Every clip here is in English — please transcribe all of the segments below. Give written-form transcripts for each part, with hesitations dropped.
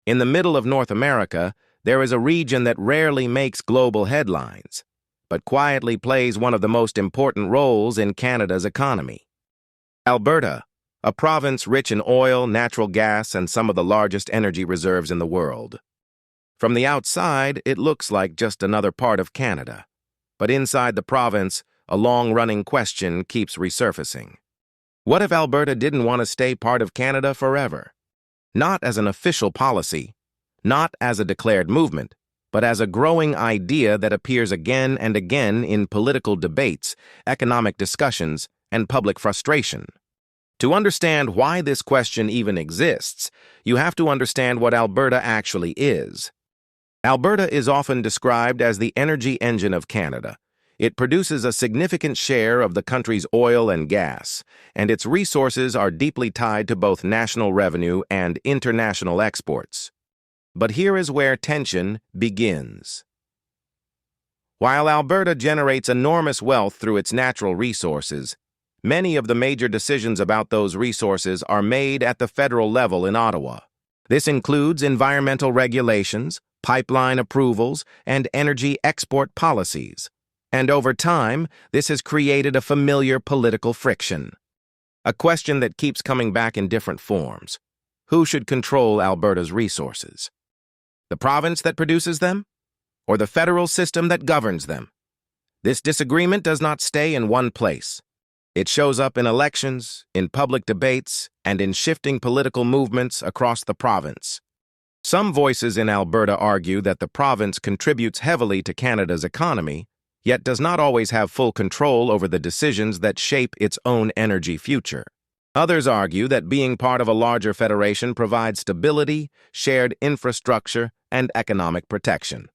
In the middle of North America, there is a region that rarely makes global headlines, but quietly plays one of the most important roles in Canada's economy. Alberta, a province rich in oil, natural gas, and some of the largest energy reserves in the world. From the outside, it looks like just another part of Canada. But inside the province, a long-running question keeps resurfacing. What if Alberta didn't want to stay part of Canada forever? Not as an official policy, not as a declared movement, but as a growing idea that appears again and again in political debates, economic discussions, and public frustration. To understand why this question even exists, you have to understand what Alberta actually is. Alberta is often described as the energy engine of Canada. It produces a significant share of the country's oil and gas, and its resources are deeply tied to both national revenue and international exports. But here is where tension begins. While Alberta generates enormous wealth through its natural resources, many of the major decisions about those resources are made at the federal level in Ottawa. This includes environmental regulations, pipeline approvals, and energy export policies. And over time, this has created a familiar political friction. A question that keeps coming back in different forms. Who should control Alberta's resources? The province that produces them? Or the federal system that governs them? This disagreement does not stay in one place. It shows up in elections, in public debates, and in shifting political movements across the province. Some voices in Alberta argue that the province contributes heavily to Canada's economy, yet does not always have full control over the decisions that shape its own energy future. Others argue that being part of a larger federation provides stability, shared infrastructure, and economic protection.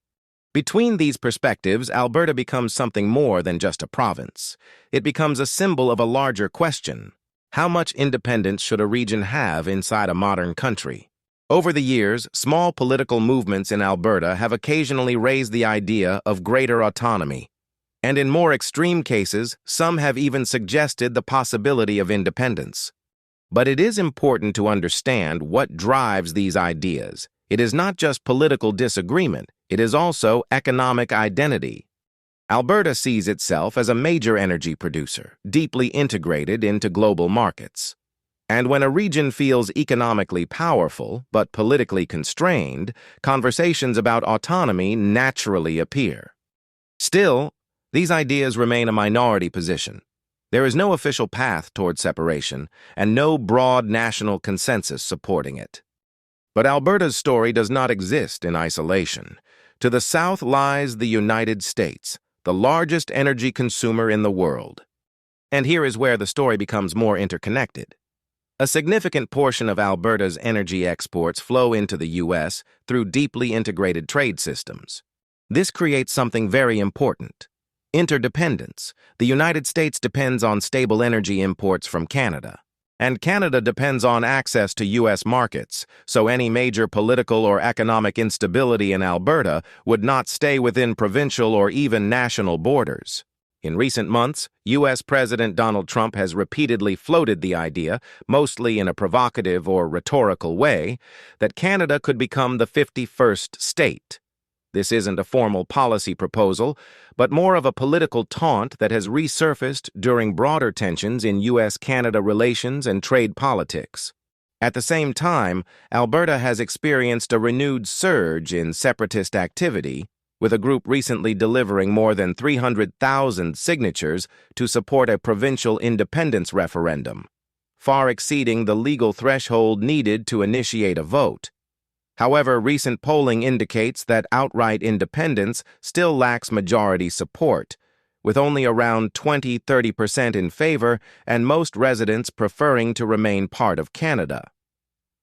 Between these perspectives, Alberta becomes something more than just a province. It becomes a symbol of a larger question. How much independence should a region have inside a modern country? Over the years, small political movements in Alberta have occasionally raised the idea of greater autonomy. And in more extreme cases, some have even suggested the possibility of independence. But it is important to understand what drives these ideas. It is not just political disagreement, it is also economic identity. Alberta sees itself as a major energy producer, deeply integrated into global markets. And when a region feels economically powerful but politically constrained, conversations about autonomy naturally appear. Still, these ideas remain a minority position. There is no official path toward separation, and no broad national consensus supporting it. But Alberta's story does not exist in isolation. To the south lies the United States, the largest energy consumer in the world. And here is where the story becomes more interconnected. A significant portion of Alberta's energy exports flow into the U.S. through deeply integrated trade systems. This creates something very important. Interdependence. The United States depends on stable energy imports from Canada. And Canada depends on access to U.S. markets, so any major political or economic instability in Alberta would not stay within provincial or even national borders. In recent months, U.S. President Donald Trump has repeatedly floated the idea, mostly in a provocative or rhetorical way, that Canada could become the 51st state. This isn't a formal policy proposal, but more of a political taunt that has resurfaced during broader tensions in U.S.-Canada relations and trade politics. At the same time, Alberta has experienced a renewed surge in separatist activity, with a group recently delivering more than 300,000 signatures to support a provincial independence referendum, far exceeding the legal threshold needed to initiate a vote. However, recent polling indicates that outright independence still lacks majority support, with only around 20–30% in favor and most residents preferring to remain part of Canada.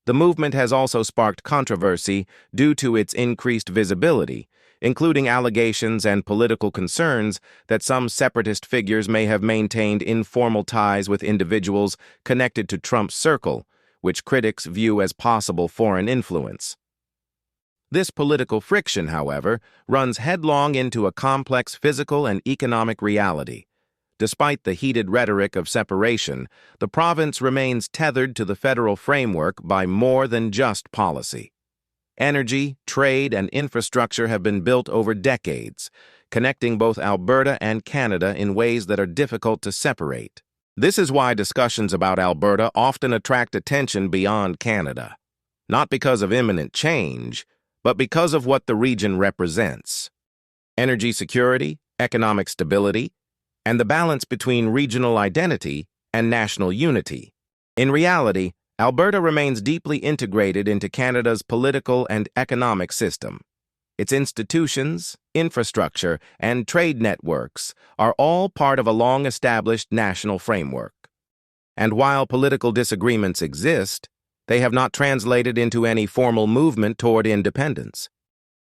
The movement has also sparked controversy due to its increased visibility, including allegations and political concerns that some separatist figures may have maintained informal ties with individuals connected to Trump's circle, which critics view as possible foreign influence. This political friction, however, runs headlong into a complex physical and economic reality. Despite the heated rhetoric of separation, the province remains tethered to the federal framework by more than just policy. Energy, trade, and infrastructure have been built over decades, connecting both Alberta and Canada in ways that are difficult to separate. This is why discussions about Alberta often attract attention beyond Canada, not because of imminent change, but because of what the region represents: energy security, economic stability, and the balance between regional identity and national unity. In reality, Alberta remains deeply integrated into Canada's political and economic system. Its institutions, infrastructure, and trade networks are all part of a long-established national framework. And while political disagreements exist, they have not translated into any formal movement toward independence.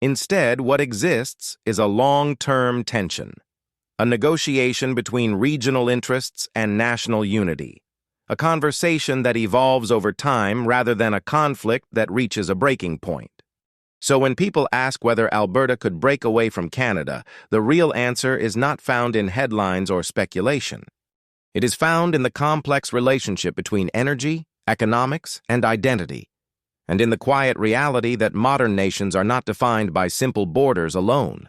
Instead, what exists is a long-term tension, a negotiation between regional interests and national unity, a conversation that evolves over time rather than a conflict that reaches a breaking point. So when people ask whether Alberta could break away from Canada, the real answer is not found in headlines or speculation. It is found in the complex relationship between energy, economics, and identity, and in the quiet reality that modern nations are not defined by simple borders alone.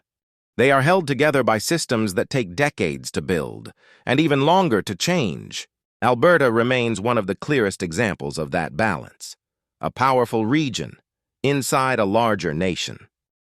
They are held together by systems that take decades to build, and even longer to change. Alberta remains one of the clearest examples of that balance, a powerful region inside a larger nation.